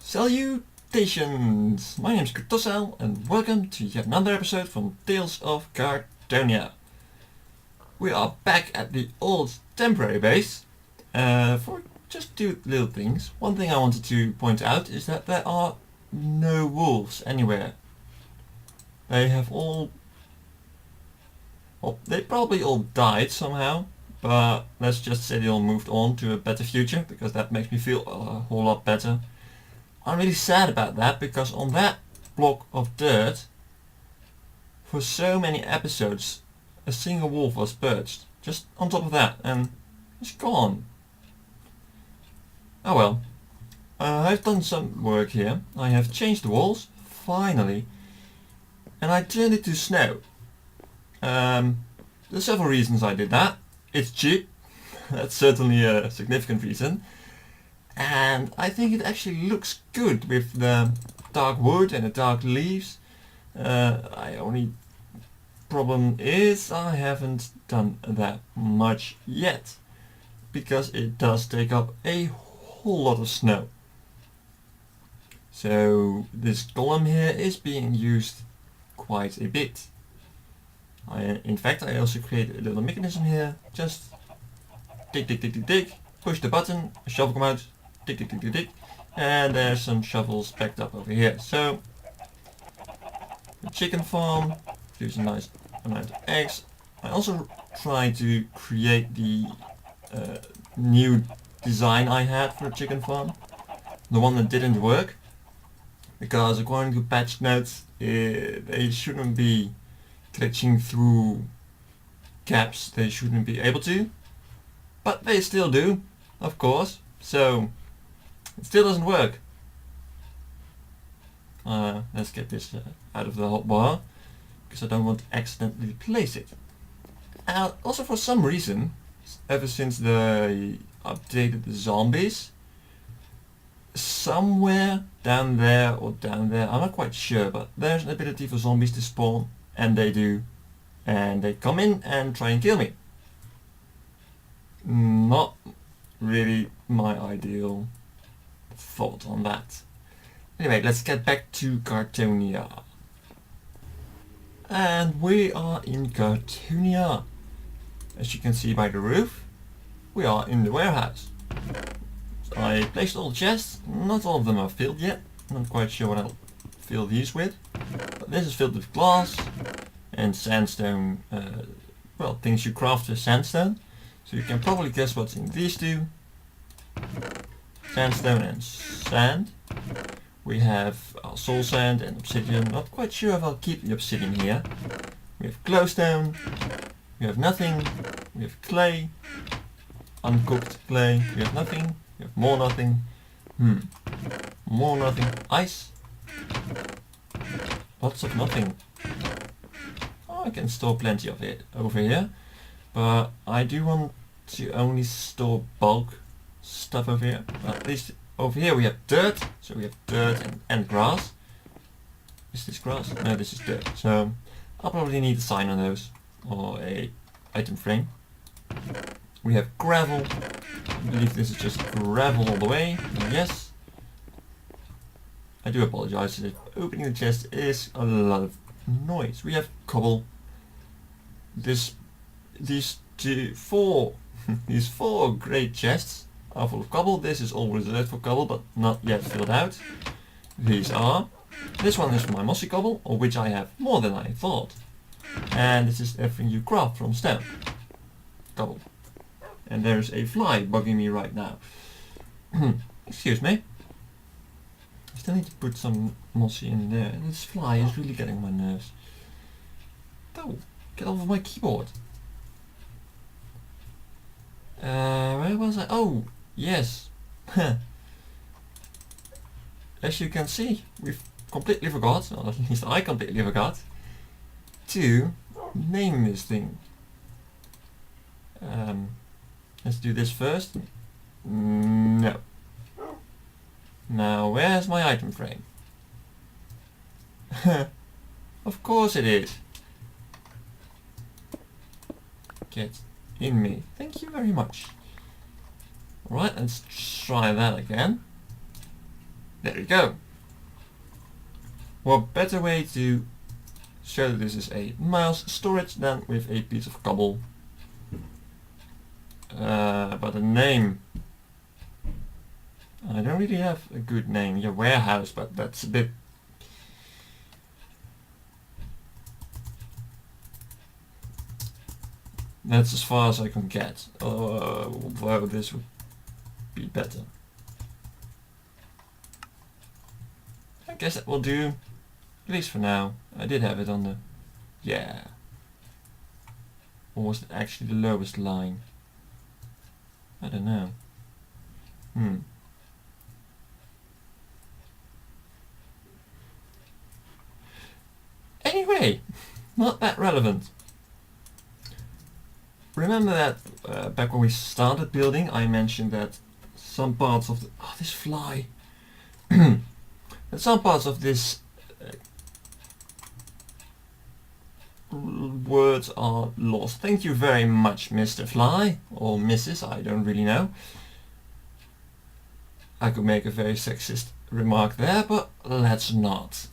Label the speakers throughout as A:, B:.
A: Salutations! My name is Kartosael and welcome to yet another episode from Tales of Kartonia. We are back at the old temporary base for just two little things. One thing I wanted to point out is that there are no wolves anywhere. They have all... well, they probably all died somehow, but let's just say they all moved on to a better future, because that makes me feel a whole lot better. I'm really sad about that, because on that block of dirt, for so many episodes, a single wolf was perched, just on top of that, and it's gone. Oh well. I've done some work here. I have changed the walls, finally, and I turned it to snow. There's several reasons I did that. It's cheap, that's certainly a significant reason. And I think it actually looks good with the dark wood and the dark leaves. My only problem is I haven't done that much yet, because it does take up a whole lot of snow. So this column here is being used quite a bit. In fact, I also created a little mechanism here. Just dig, dig, dig, dig, dig, push the button, a shovel come out, dig, dig, dig, dig, dig, and there's some shovels packed up over here. So the chicken farm gives a nice amount of eggs. I also tried to create the new design I had for the chicken farm, the one that didn't work, because according to patch notes they shouldn't be glitching through gaps, they shouldn't be able to, but they still do, of course, so it still doesn't work. Let's get this out of the hotbar, because I don't want to accidentally place it. Also, for some reason, ever since they updated the zombies, somewhere down there or down there, I'm not quite sure, but there's an ability for zombies to spawn, and they do, and they come in and try and kill me. Not really my ideal thought on that. Anyway, let's get back to Kartonia. And we are in Kartonia. As you can see by the roof, we are in the warehouse. So I placed all the chests. Not all of them are filled yet. I'm not quite sure what I'll fill these with. But this is filled with glass and sandstone. Well, things you craft with sandstone. So you can probably guess what's in these two. Sandstone and sand. We have soul sand and obsidian. Not quite sure if I'll keep the obsidian here. We have glowstone. We have nothing. We have clay. Uncooked clay. We have nothing. We have more nothing. More nothing. Ice. Lots of nothing. Oh, I can store plenty of it over here. But I do want to only store bulk stuff over here. At least over here we have dirt. So we have dirt and grass. Is this grass? No, this is dirt. So I'll probably need a sign on those, or a item frame. We have gravel. I believe this is just gravel all the way. Yes. I do apologize if opening the chest is a lot of noise. We have cobble. These four great chests are full of cobble. This is all reserved for cobble, but not yet filled out. These are. This one is for my mossy cobble, of which I have more than I thought. And this is everything you craft from stone. Cobble. And there's a fly bugging me right now. Excuse me. I still need to put some mossy in there. And this fly is really getting on my nerves. Oh, get off of my keyboard. Where was I? Oh, yes. As you can see, we've completely forgot, or at least I completely forgot, to name this thing. Let's do this first. No. Now, where's my item frame? Of course it is. Get in me. Thank you very much. Alright, let's try that again. There you go. What better way to show that this is a mouse storage than with a piece of cobble. But a name. I don't really have a good name. Yeah, warehouse, but that's a bit... That's as far as I can get. Although this would be better. I guess that will do. At least for now. I did have it on the... Yeah. Or was it actually the lowest line? I don't know. Anyway, not that relevant. Remember that back when we started building, I mentioned that some parts of the... Oh, this fly! That some parts of this words are lost. Thank you very much, Mr. Fly, or Mrs., I don't really know. I could make a very sexist remark there, but let's not.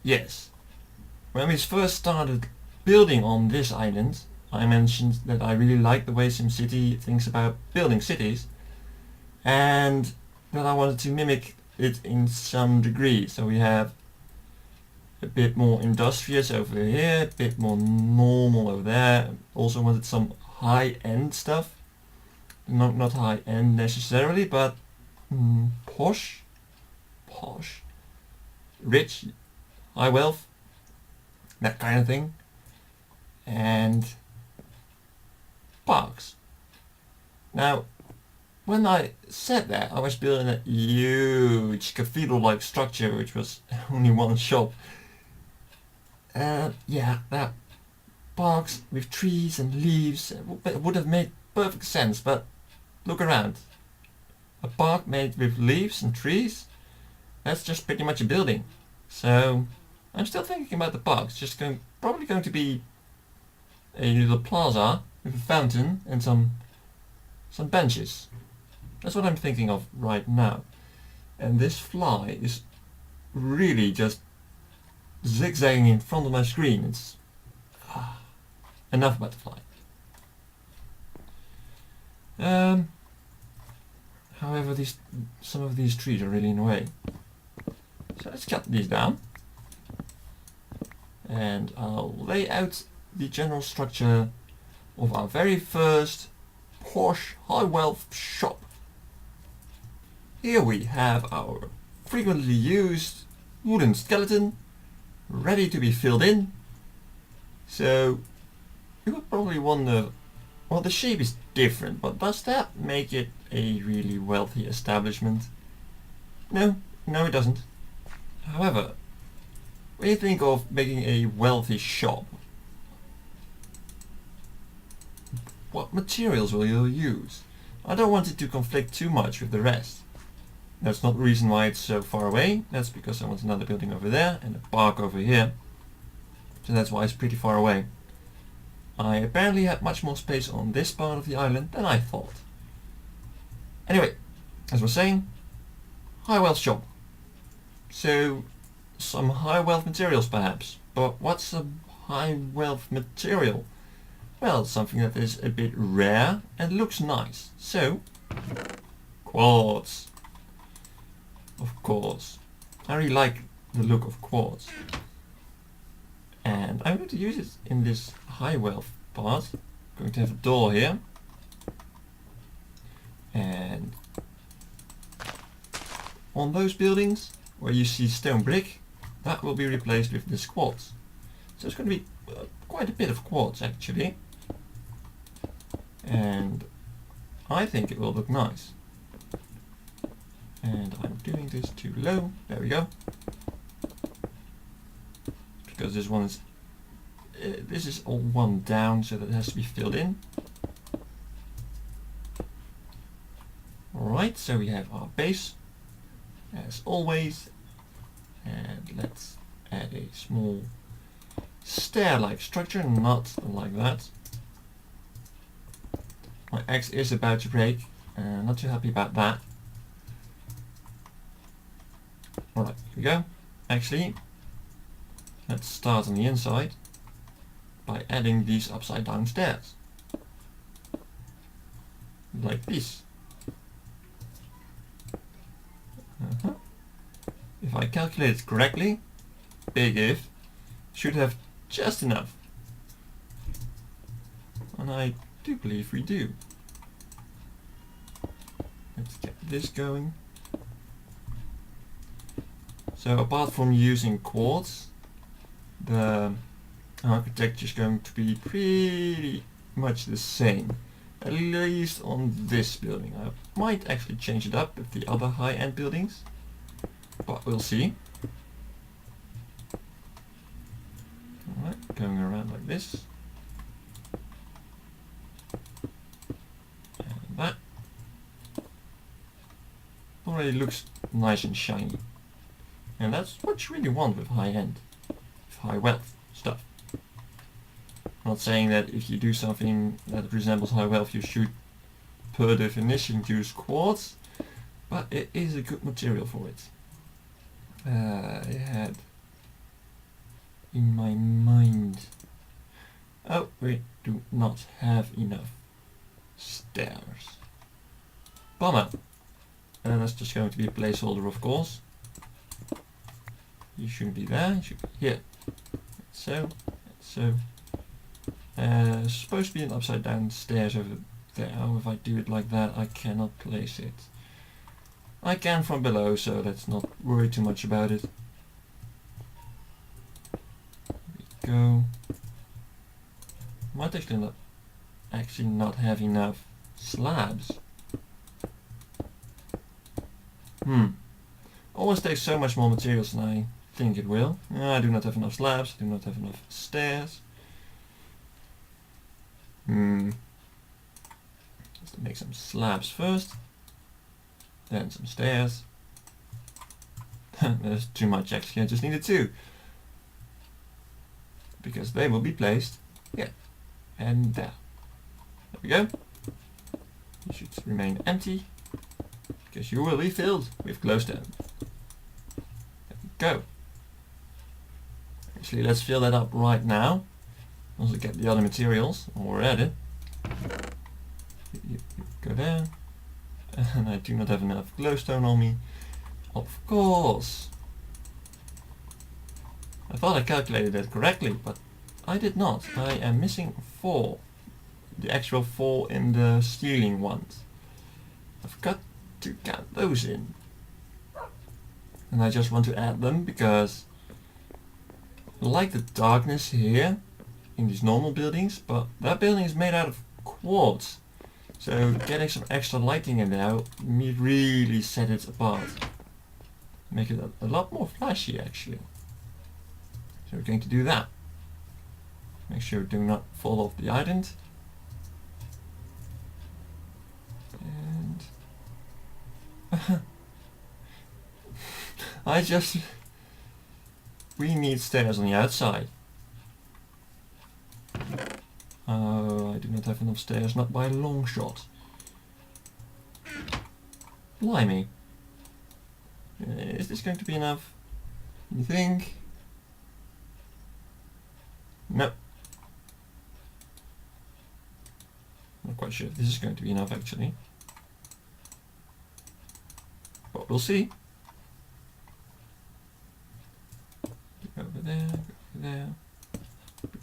A: Yes. When we first started building on this island, I mentioned that I really like the way SimCity thinks about building cities, and that I wanted to mimic it in some degree. So we have a bit more industrious over here, a bit more normal over there. Also wanted some high-end stuff. Not high-end necessarily, but posh, rich, high wealth, that kind of thing. And parks. Now, when I said that, I was building a huge cathedral-like structure, which was only one shop. Yeah, that parks with trees and leaves would have made perfect sense, but look around. A park made with leaves and trees, that's just pretty much a building. So I'm still thinking about the park. It's just probably going to be a little plaza with a fountain and some benches. That's what I'm thinking of right now. And this fly is really just zigzagging in front of my screen. It's enough about the fly. However, some of these trees are really in the way. So let's cut these down. And I'll lay out the general structure of our very first posh high wealth shop. Here we have our frequently used wooden skeleton ready to be filled in. So you would probably wonder, well, the shape is different, but does that make it a really wealthy establishment? No, it doesn't. However, when you think of making a wealthy shop, what materials will you use? I don't want it to conflict too much with the rest. That's not the reason why it's so far away. That's because I want another building over there and a park over here. So that's why it's pretty far away. I apparently had much more space on this part of the island than I thought. Anyway, as I was saying, high wealth shop. So some high wealth materials perhaps. But what's a high wealth material? Well, something that is a bit rare and looks nice. So, quartz. Of course. I really like the look of quartz. And I'm going to use it in this high wealth part. I'm going to have a door here. And on those buildings where you see stone brick, that will be replaced with this quartz. So it's going to be quite a bit of quartz actually. And I think it will look nice. And I'm doing this too low. There we go. Because this one is this is all one down, so that has to be filled in. Alright, so we have our base as always, and let's add a small stair-like structure, not like that. My axe is about to break, not too happy about that. Alright, here we go. Actually, let's start on the inside by adding these upside down stairs. Like this. If I calculate it correctly, big if, should have just enough. And I do believe we do. Let's get this going. So apart from using quartz, the architecture is going to be pretty much the same. At least on this building. I might actually change it up with the other high-end buildings, but we'll see. Alright, going around like this. And that. Already looks nice and shiny. And that's what you really want with high-end, with high wealth stuff. I'm not saying that if you do something that resembles high wealth you should per definition use quartz, but it is a good material for it. I had in my mind, oh we do not have enough stairs. Bummer. That's just going to be a placeholder, of course. You shouldn't be there, you should be here. So, supposed to be an upside down stairs over there. If I do it like that, I cannot place it. I can from below, so let's not worry too much about it. There we go. Might actually not have enough slabs. Always takes so much more materials than I think it will. I do not have enough slabs, I do not have enough stairs. Let's make some slabs first, then some stairs. There's too much actually, I just needed two. Because they will be placed here and there. There we go. You should remain empty, because you will be filled with glowstone. There we go. Actually, let's fill that up right now. Also get the other materials while we're at it. You go there. And I do not have enough glowstone on me. Of course. I thought I calculated that correctly, but I did not. I am missing 4. The actual 4 in the stealing ones. I've got to count those in. And I just want to add them because I like the darkness here in these normal buildings, but that building is made out of quartz. So getting some extra lighting in there me really set it apart. Make it a lot more flashy actually. So we're going to do that. Make sure do not fall off the island. And we need stairs on the outside. Oh, I do not have enough stairs, not by a long shot. Blimey. Is this going to be enough? You think? No. Not quite sure if this is going to be enough actually. But we'll see. Go over there, go over there.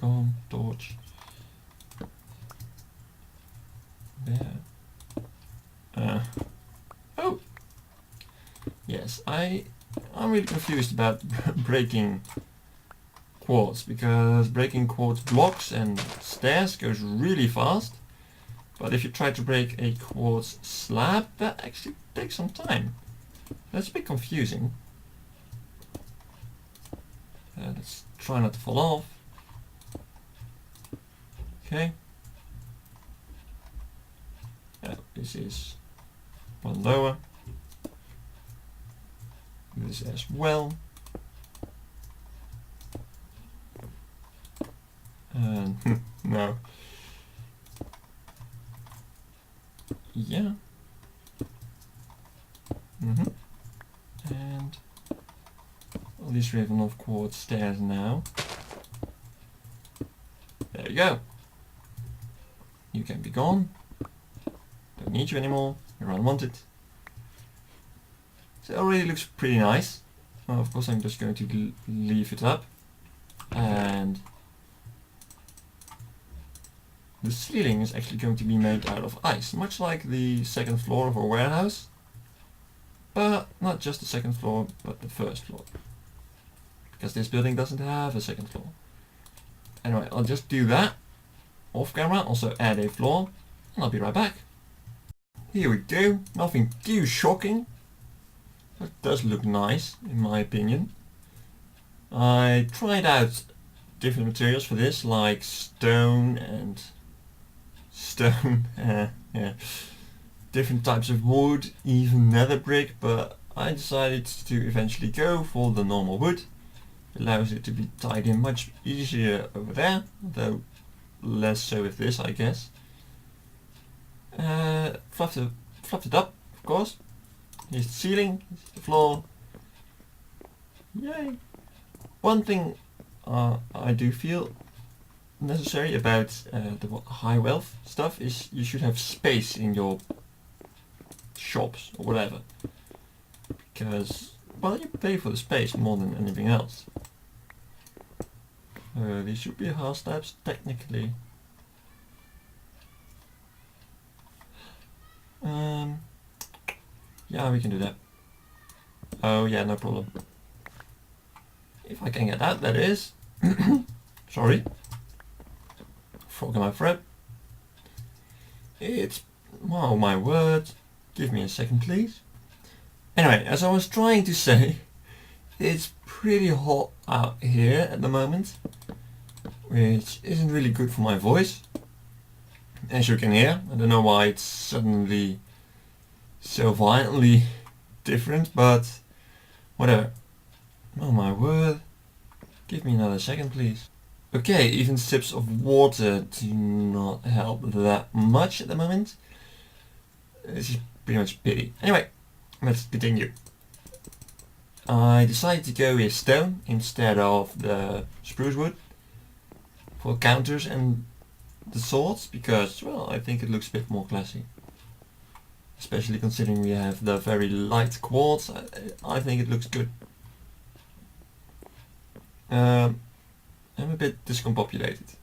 A: Go on, torch. There. Oh! Yes, I'm really confused about breaking quartz, because breaking quartz blocks and stairs goes really fast, but if you try to break a quartz slab, that actually takes some time. That's a bit confusing. Let's try not to fall off. Okay. This is one lower. This as well. And no. Yeah. And At least we have enough quartz stairs now. There you go. You can be gone. Don't need you anymore. You're unwanted. So it already looks pretty nice. Well, of course I'm just going to leave it up. And the ceiling is actually going to be made out of ice, much like the second floor of our warehouse. But not just the second floor, but the first floor. Because this building doesn't have a second floor. Anyway, I'll just do that off camera, also add a floor, and I'll be right back. Here we go, nothing too shocking. That does look nice, in my opinion. I tried out different materials for this, like stone and stone, yeah, different types of wood, even nether brick, but I decided to eventually go for the normal wood. It allows it to be tied in much easier over there, though less so with this, I guess. Fluffed it up, of course. Here's the ceiling, here's the floor. Yay! One thing I do feel necessary about the high wealth stuff is you should have space in your shops or whatever. Because, well, you pay for the space more than anything else. These should be half steps, technically. Yeah, we can do that. Oh yeah, no problem. If I can get that, that is. Sorry. Frog in my throat. It's... oh my word. Give me a second, please. Anyway, as I was trying to say, it's pretty hot out here at the moment, which isn't really good for my voice. As you can hear, I don't know why it's suddenly so violently different, but whatever. Oh my word. Give me another second, please. Okay, even sips of water do not help that much at the moment. This is pretty much pity. Anyway, let's continue. I decided to go with stone instead of the spruce wood for counters and the swords, because, well, I think it looks a bit more classy. Especially considering we have the very light quartz, I think it looks good. I'm a bit discombobulated.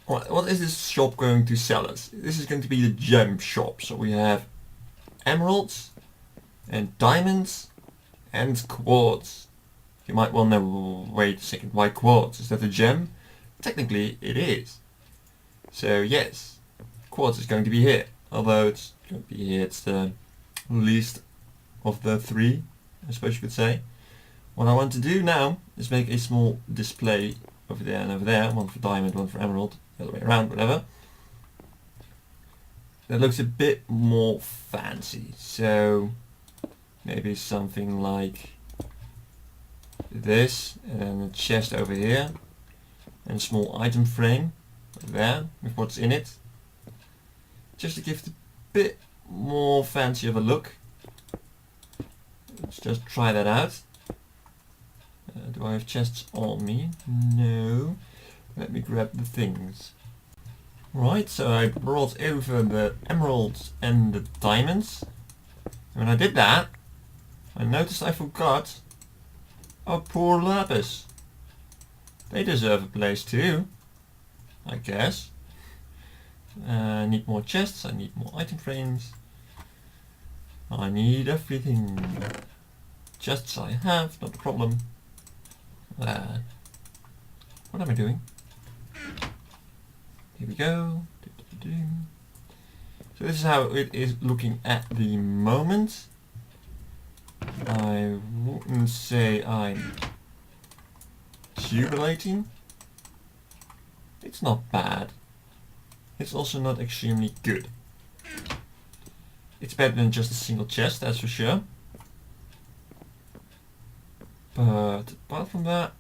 A: What is this shop going to sell us? This is going to be the gem shop. So we have emeralds and diamonds and quartz. You might well know, wait a second, why quartz? Is that a gem? Technically it is. So yes, quartz is going to be here. Although it's going to be here, it's the least of the three, I suppose you could say. What I want to do now is make a small display over there and over there. One for diamond, one for emerald, the other way around, whatever. That looks a bit more fancy. So maybe something like this, and then a chest over here, and a small item frame over there with what's in it. Just to give it a bit more fancy of a look. Let's just try that out. Do I have chests on me? No. Let me grab the things. Right, so I brought over the emeralds and the diamonds. And when I did that, I noticed I forgot our poor lapis. They deserve a place too, I guess. I need more chests, I need more item frames. I need everything. Chests I have, not a problem. What am I doing? Here we go. So this is how it is looking at the moment. I wouldn't say I'm jubilating. It's not bad. It's also not extremely good. It's better than just a single chest, that's for sure. But apart from that,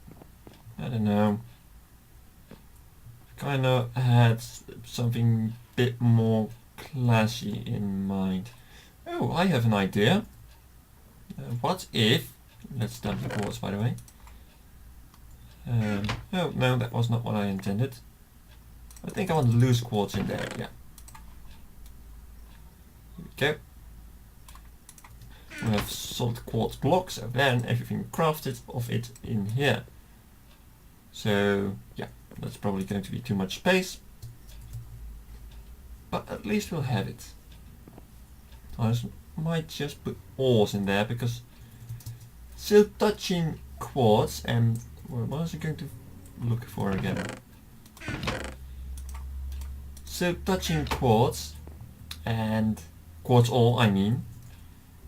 A: I don't know. Kind of had something a bit more classy in mind. Oh, I have an idea. What if let's dump the quartz, by the way. Oh, no, that was not what I intended. I think I want loose quartz in there, yeah. Here we go. We have solid quartz blocks over there and everything crafted of it in here. So, yeah, that's probably going to be too much space. But at least we'll have it. I might just put ores in there because still touching quartz and what was I going to look for again? So touching quartz and quartz ore, I mean,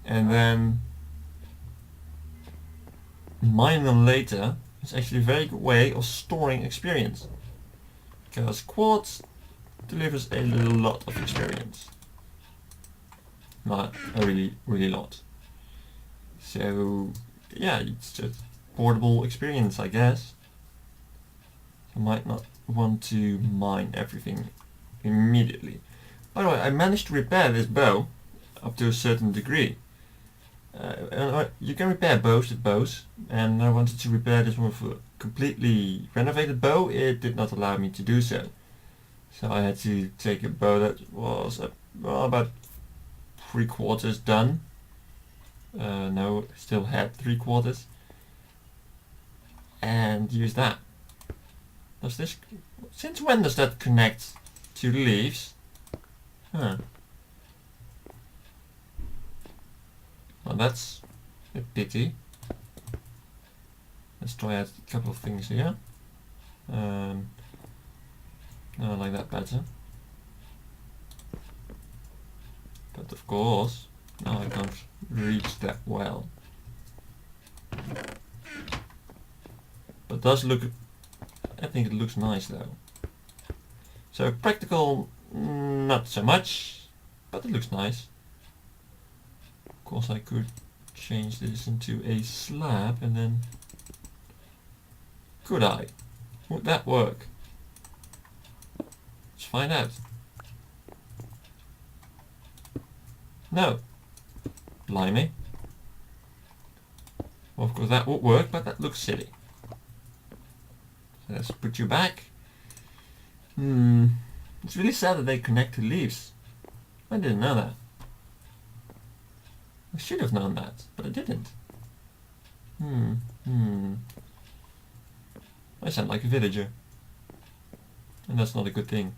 A: and then mine them later is actually a very good way of storing experience, because quartz delivers a lot of experience. Not a really lot. So yeah, it's just portable experience, I guess. I might not want to mine everything immediately. By the way, I managed to repair this bow up to a certain degree. You can repair bows with bows, and I wanted to repair this one with a completely renovated bow. It did not allow me to do so. So I had to take a bow that was about 3/4 done. No, still had 3/4. And use that. Does this... Since when does that connect to the leaves? Huh. Well, that's a pity. Let's try out a couple of things here. No, I like that better. But of course, now I can't reach that well. But it does look... I think it looks nice though. So practical, not so much, but it looks nice. Of course I could change this into a slab and then... Could I? Would that work? Let's find out. No. Blimey. Well, of course that would work, but that looks silly. So let's put you back. It's really sad that they connect to leaves. I didn't know that. I should have known that, but I didn't. I sound like a villager. And that's not a good thing.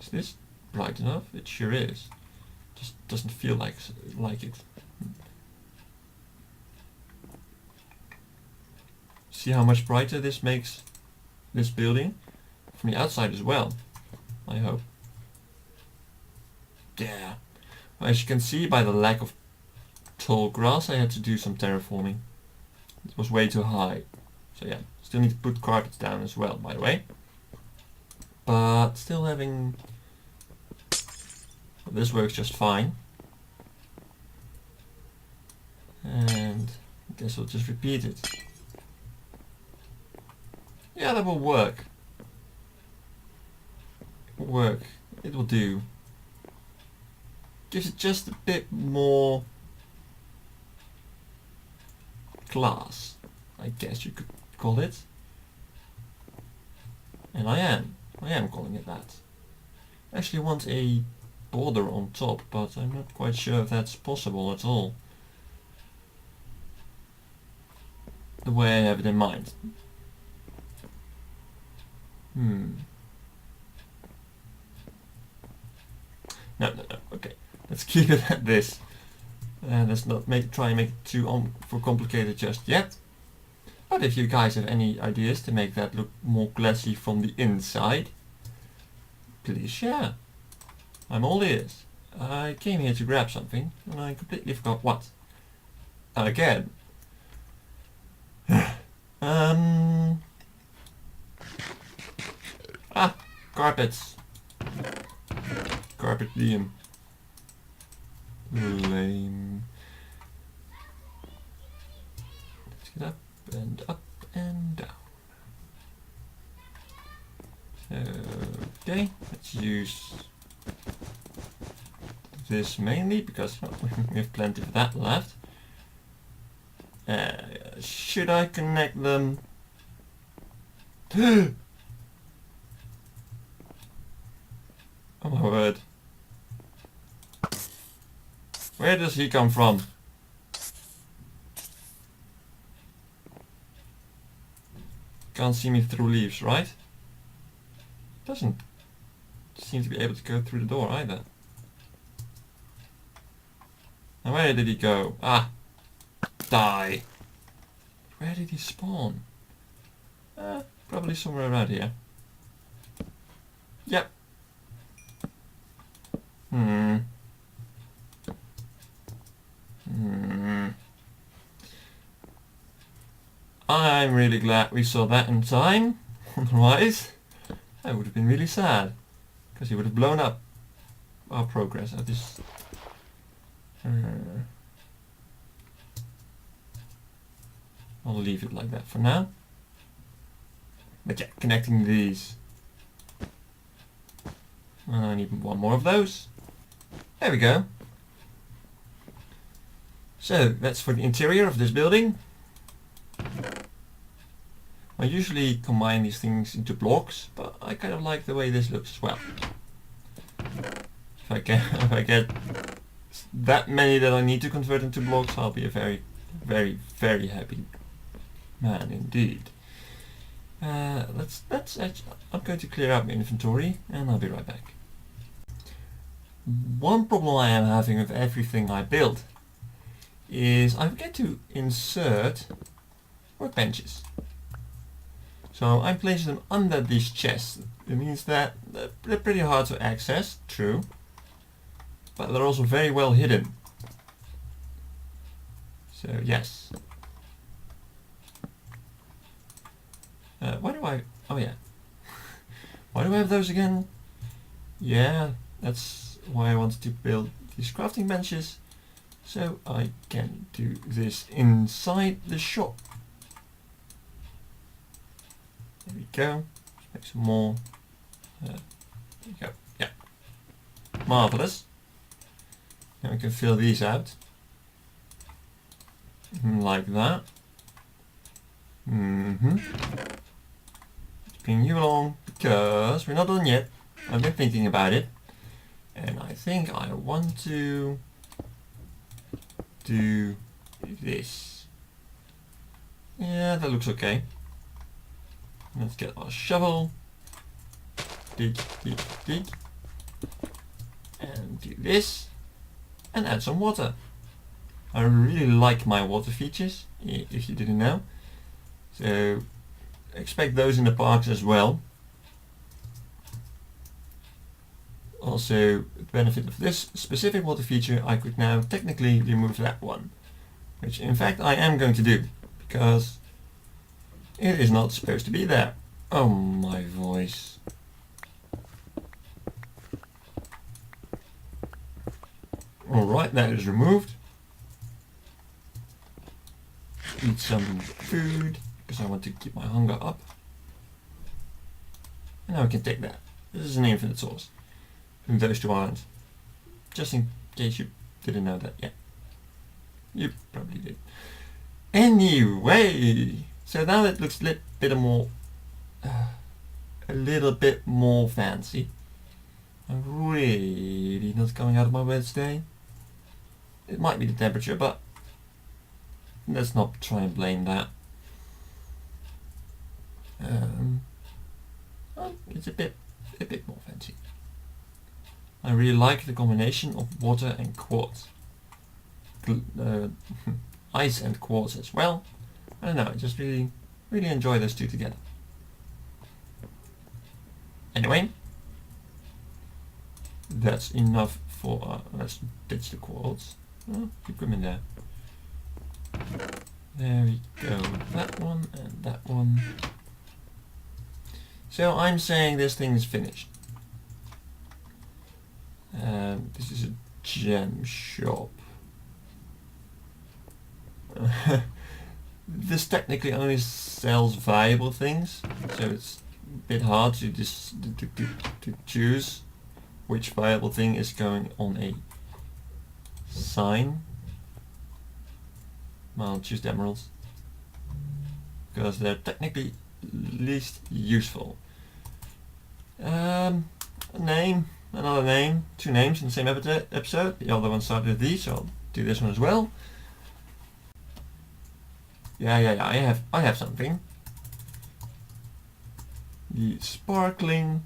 A: Is this bright enough? It sure is. Just doesn't feel like it. See how much brighter this makes this building? From the outside as well, I hope. Yeah. As you can see by the lack of tall grass, I had to do some terraforming. It was way too high. So yeah, still need to put carpets down as well, by the way. But still having... Well, this works just fine. And I guess we'll just repeat it. Yeah, that will work. It will do. Gives it just a bit more class, I guess you could call it. And I am calling it that. I actually want a border on top, but I'm not quite sure if that's possible at all. The way I have it in mind. No, okay. Let's keep it at this. Let's not try and make it too complicated just yet. But if you guys have any ideas to make that look more classy from the inside, please share. I'm all ears. I came here to grab something and I completely forgot what. Again. Carpets. Carpet diem. Lame. Let's get up and down. Okay, let's use this mainly because we have plenty of that left. Should I connect them? Oh my word. Where does he come from? Can't see me through leaves, right? Doesn't seem to be able to go through the door either. And where did he go? Ah! Die! Where did he spawn? Probably somewhere around here. Yep. I'm really glad we saw that in time. Otherwise, I would have been really sad. Because he would have blown up our progress at this. I'll leave it like that for now. But yeah, connecting these. And I need one more of those. There we go. So that's for the interior of this building. I usually combine these things into blocks, but I kind of like the way this looks as well. If I get that many that I need to convert into blocks, I'll be a very, very, very happy man indeed. I'm going to clear out my inventory and I'll be right back. One problem I am having with everything I build is I forget to insert workbenches. So I'm placing them under these chests. It means that they're pretty hard to access, true, but they're also very well hidden. So yes. Why do I... oh yeah. Why do I have those again? Yeah, that's why I wanted to build these crafting benches. So I can do this inside the shop. There we go. Make some more. There we go. Yeah. Marvelous. Now we can fill these out. Like that. Bring you along because we're not done yet. I've been thinking about it. And I think I want to do this. Yeah, that looks okay. Let's get our shovel. Dig, dig, dig. And do this. And add some water. I really like my water features, if you didn't know. So expect those in the parks as well. Also, the benefit of this specific water feature, I could now technically remove that one. Which in fact I am going to do, because it is not supposed to be there. Oh my voice. Alright, that is removed. Eat some food, because I want to keep my hunger up. And now we can take that. This is an infinite source. And those two aren't. Just in case you didn't know that yet. You probably did. Anyway, so now it looks a little bit more fancy. I'm really not coming out of my bed today. It might be the temperature, but let's not try and blame that. It's a bit more fancy. I really like the combination of water and quartz. Ice and quartz as well. I don't know, I just really enjoy those two together. Anyway, that's enough for let's ditch the quartz. Keep them in there. There we go, that one and that one. So I'm saying this thing is finished. This is a gem shop. This technically only sells valuable things, so it's a bit hard to choose which valuable thing is going on a sign. I'll choose the emeralds. Because they're technically least useful. A name, another name, 2 names in the same episode. The other one started with these, so I'll do this one as well. Yeah, I have something. The sparkling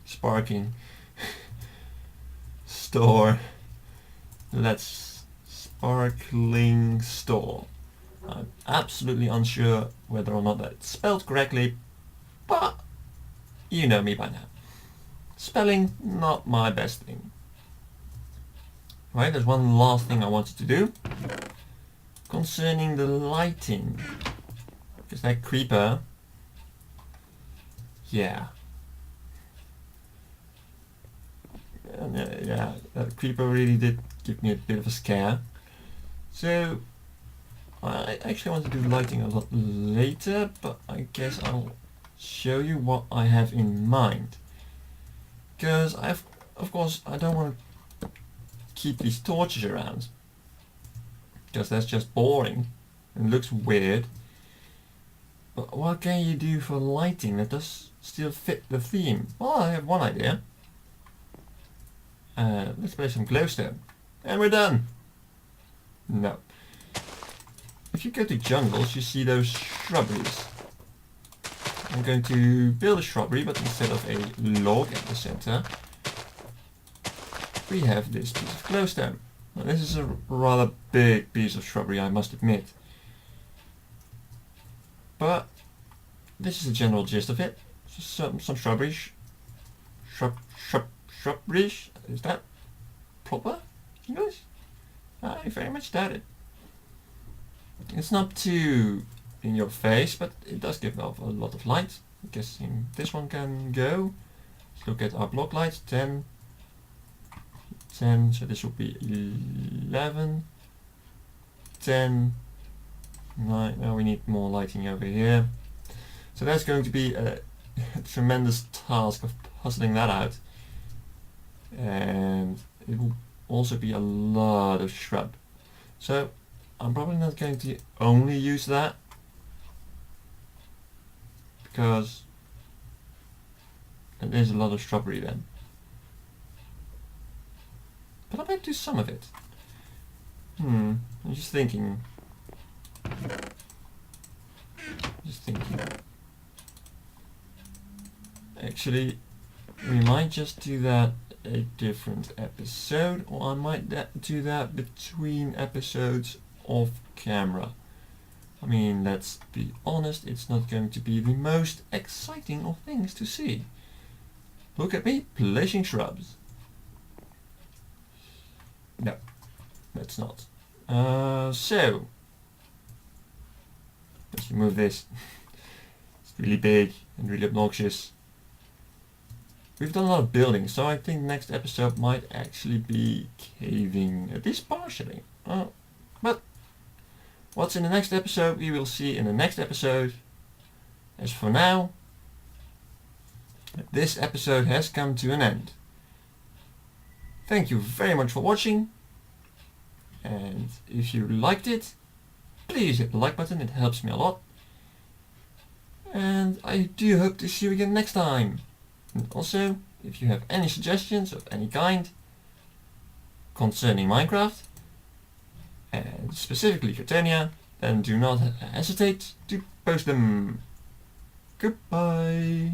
A: sparking store. Let's sparkling store. I'm absolutely unsure whether or not that's spelled correctly, but you know me by now. Spelling, not my best thing. Right, there's one last thing I wanted to do. Concerning the lighting. Because that creeper... Yeah, that creeper really did give me a bit of a scare. So I actually want to do lighting a lot later, but I guess I'll show you what I have in mind. Because of course I don't want to keep these torches around, because that's just boring and looks weird. But what can you do for lighting that does still fit the theme? Well, I have one idea. Let's play some glowstone. And we're done! No. If you go to jungles, you see those shrubberies. I'm going to build a shrubbery, but instead of a log at the center, we have this piece of glowstone. Now, this is a rather big piece of shrubbery, I must admit. But this is the general gist of it. Some shrubberies. Shrubberies? Is that proper English? I very much doubt it. It's not too in your face, but it does give off a lot of light. I'm guessing this one can go. Let's look at our block lights. 10, so this will be 11, 10, 9. Now we need more lighting over here. So that's going to be a tremendous task of puzzling that out. And it will also be a lot of shrub. So I'm probably not going to only use that, because it is a lot of shrubbery then. But I might do some of it. I'm just thinking. Actually, we might just do that a different episode, or I might do that between episodes off camera. I mean, let's be honest, it's not going to be the most exciting of things to see. Look at me placing shrubs. No, that's not. So let's remove this. It's really big and really obnoxious. We've done a lot of building, so I think next episode might actually be caving, at least partially. But what's in the next episode, we will see in the next episode. As for now, this episode has come to an end. Thank you very much for watching, and if you liked it, please hit the like button, it helps me a lot. And I do hope to see you again next time. And also, if you have any suggestions of any kind concerning Minecraft, and specifically Kartonia, then do not hesitate to post them. Goodbye.